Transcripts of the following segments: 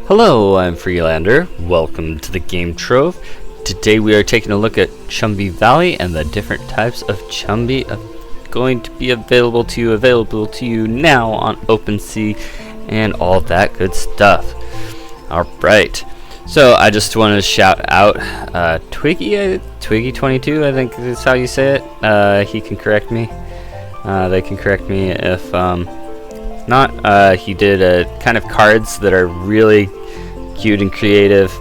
Hello, I'm Freelander. Welcome to the Game Trove. Today we are taking a look at Chumbi Valley and the different types of Chumbi going to be available to you now on OpenSea and all that good stuff. Alright, so I just want to shout out Twiggy22, I think is how you say it. He can correct me. They can correct me if not. He did kind of cards that are really cute and creative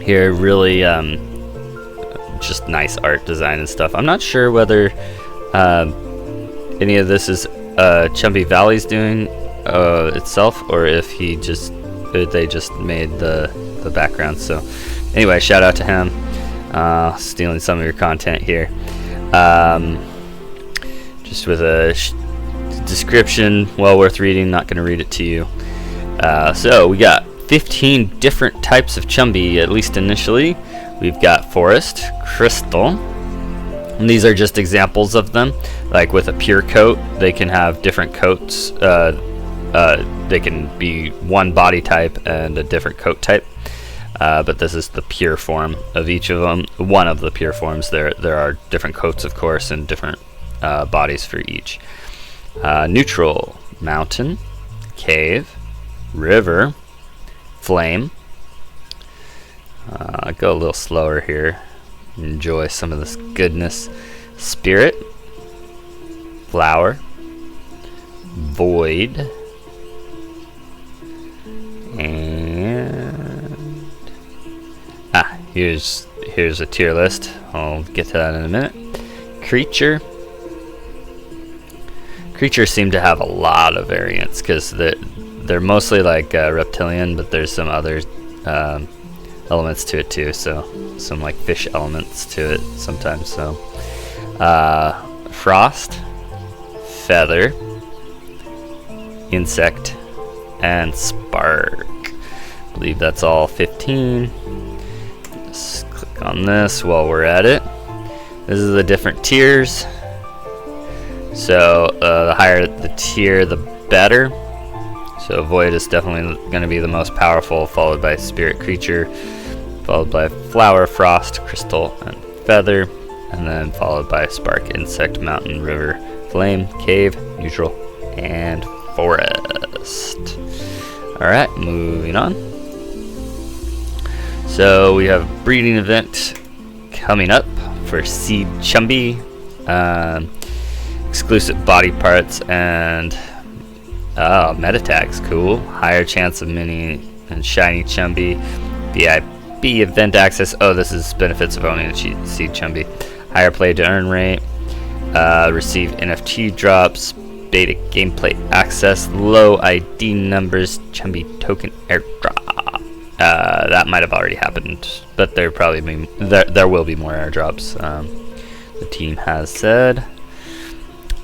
here, really just nice art design and stuff. I'm not sure whether any of this is Chumbi Valley's doing itself, or if they just made the background. So anyway, shout out to him, stealing some of your content here, just with a description well worth reading. Not going to read it to you. So we got 15 different types of Chumbi, at least initially. We've got Forest, Crystal, and these are just examples of them. Like with a pure coat, they can have different coats. They can be one body type and a different coat type, but this is the pure form of each of them. One of the pure forms. There are different coats, of course, and different bodies for each. Neutral, Mountain, Cave, River, Flame. I'll go a little slower here. Enjoy some of this goodness. Spirit, Flower, Void, and here's a tier list. I'll get to that in a minute. Creatures seem to have a lot of variants because they're mostly like reptilian, but there's some other elements to it too. So some like fish elements to it sometimes. So frost, feather, insect, and spark. I believe that's all 15. Just click on this while we're at it. This is the different tiers. So the higher the tier, the better. So Void is definitely going to be the most powerful, followed by Spirit, Creature, followed by Flower, Frost, Crystal, and Feather, and then followed by Spark, Insect, Mountain, River, Flame, Cave, Neutral, and Forest. Alright, moving on. So we have a breeding event coming up for Seed Chumbi. Exclusive body parts and meta tags. Cool. Higher chance of mini and shiny Chumbi. VIP event access. Oh, this is benefits of owning a Seed Chumbi. Higher play to earn rate. Receive NFT drops. Beta gameplay access. Low ID numbers. Chumbi token airdrop. That might have already happened, but there will be more airdrops. The team has said.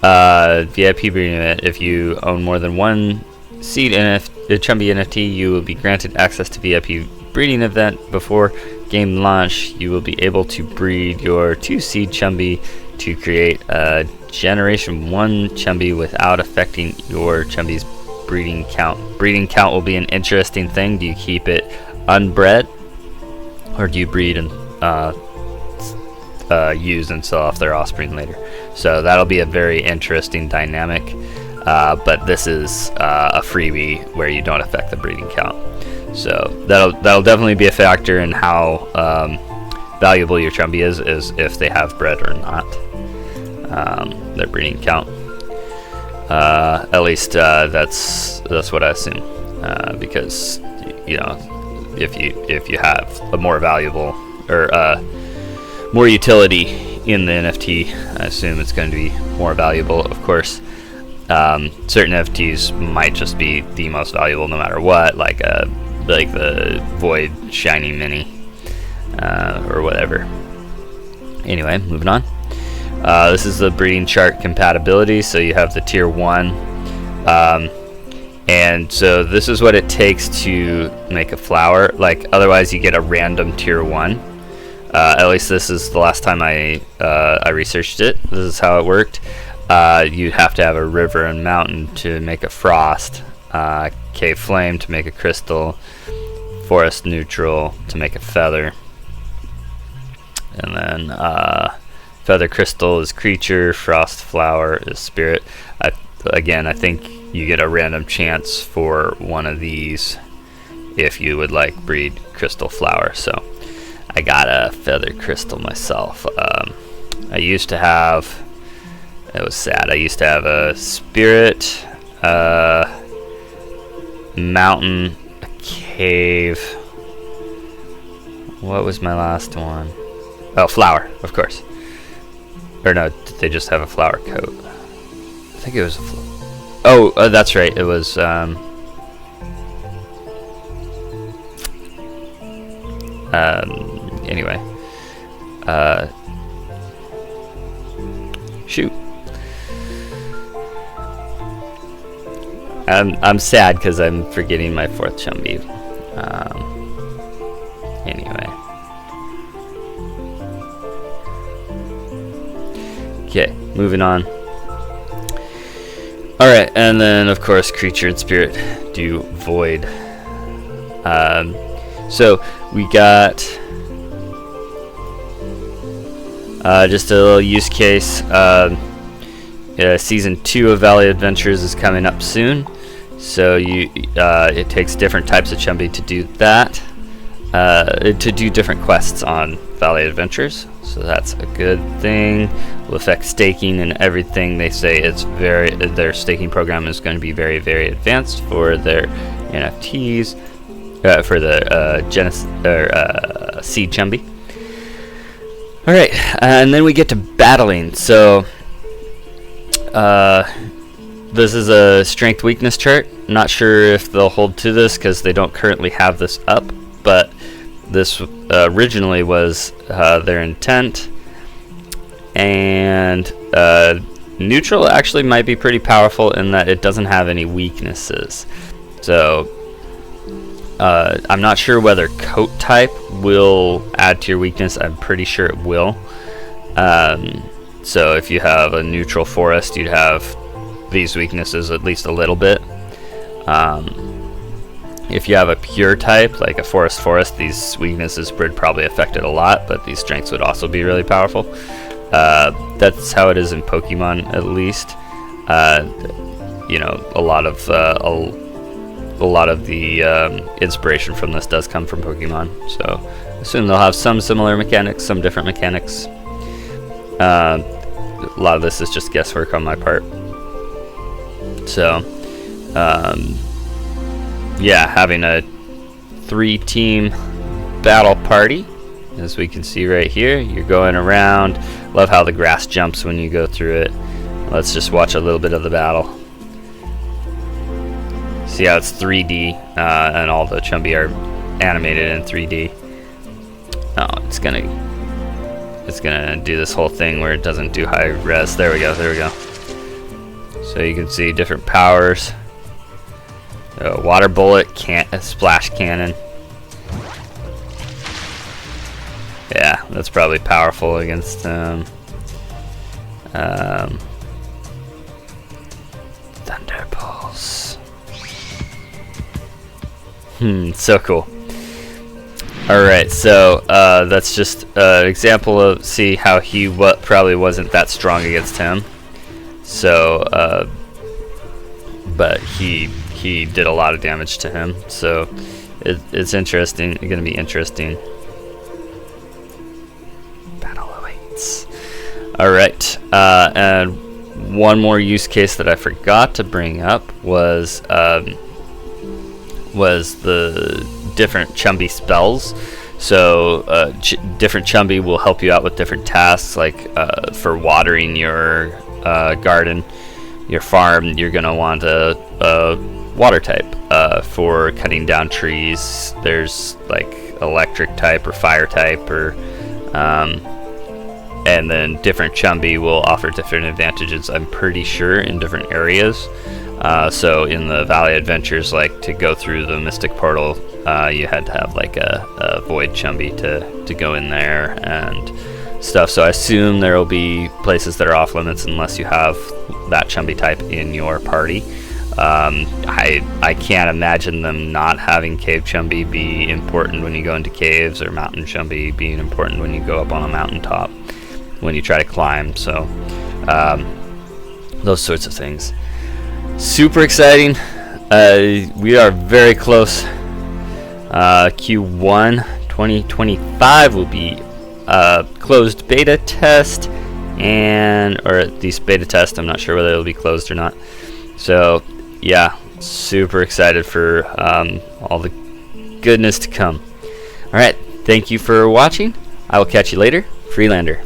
VIP breeding event. If you own more than one Seed Chumbi NFT, you will be granted access to VIP breeding event. Before game launch, you will be able to breed your 2 Seed Chumbi to create a Generation 1 Chumbi without affecting your Chumbi's breeding count. Breeding count will be an interesting thing. Do you keep it unbred, or do you breed and use and sell off their offspring later? So that'll be a very interesting dynamic, but this is a freebie where you don't affect the breeding count. So that'll definitely be a factor in how valuable your Chumbi is if they have bred or not. Their breeding count. At least that's what I assume, because if you have a more valuable or more utility in the NFT, I assume it's going to be more valuable. Of course, certain NFTs might just be the most valuable no matter what, like the Void Shiny Mini or whatever. Anyway, moving on. This is the breeding chart compatibility. So you have the tier 1, and so this is what it takes to make a flower. Like otherwise, you get a random tier 1. At least this is the last time I researched it. This is how it worked. You'd have to have a river and mountain to make a frost, cave flame to make a crystal, forest neutral to make a feather. And then feather crystal is creature, frost flower is spirit. Again, I think you get a random chance for one of these if you would like breed crystal flower. So I got a feather crystal myself. I used to have, it was sad, I used to have a spirit, mountain, a cave. What was my last one? Oh, flower, of course. Or no, did they just have a flower coat? I think it was a that's right, it was anyway, shoot, I'm sad because I'm forgetting my 4th Chumbi. Anyway, okay, moving on. Alright, and then of course creature and spirit do void. So we got just a little use case. Season 2 of Valley Adventures is coming up soon, so it takes different types of Chumbi to do that, to do different quests on Valley Adventures. So that's a good thing. Will affect staking and everything. They say their staking program is going to be very, very advanced for their NFTs, for the seed Chumbi. All right, and then we get to battling. So this is a strength weakness chart. Not sure if they'll hold to this because they don't currently have this up, but this originally was their intent. And neutral actually might be pretty powerful in that it doesn't have any weaknesses. So I'm not sure whether coat type will add to your weakness. I'm pretty sure it will. So if you have a neutral forest, you'd have these weaknesses at least a little bit. If you have a pure type, like a forest, these weaknesses would probably affect it a lot, but these strengths would also be really powerful. That's how it is in Pokemon, at least. A lot of the inspiration from this does come from Pokemon, so I assume they'll have some similar mechanics, some different mechanics. A lot of this is just guesswork on my part. So, yeah, having a 3-team battle party, as we can see right here. You're going around. Love how the grass jumps when you go through it. Let's just watch a little bit of the battle. See how it's 3D, and all the Chumbi are animated in 3D. Oh, it's gonna do this whole thing where it doesn't do high res. There we go. So you can see different powers. Water bullet, splash cannon. Yeah, that's probably powerful against Thunderpulse. So cool. Alright, so that's just an example of, see how he probably wasn't that strong against him. So, but he did a lot of damage to him. So it's interesting. It's going to be interesting. Battle awaits. Alright, and one more use case that I forgot to bring up was the different Chumbi spells. So different Chumbi will help you out with different tasks, like for watering your garden, your farm. You're gonna want a water type. For cutting down trees, there's like electric type or fire type, or and then different Chumbi will offer different advantages, I'm pretty sure, in different areas. So in the Valley Adventures, like to go through the Mystic Portal, you had to have like a Void Chumbi to go in there and stuff. So I assume there will be places that are off limits unless you have that Chumbi type in your party. I can't imagine them not having cave chumbi be important when you go into caves, or mountain chumbi being important when you go up on a mountaintop when you try to climb. So those sorts of things. Super exciting. We are very close. Q1 2025 will be closed beta test, or at least beta test. I'm not sure whether it'll be closed or not. So yeah, super excited for all the goodness to come. All right, thank you for watching. I will catch you later. Freelander.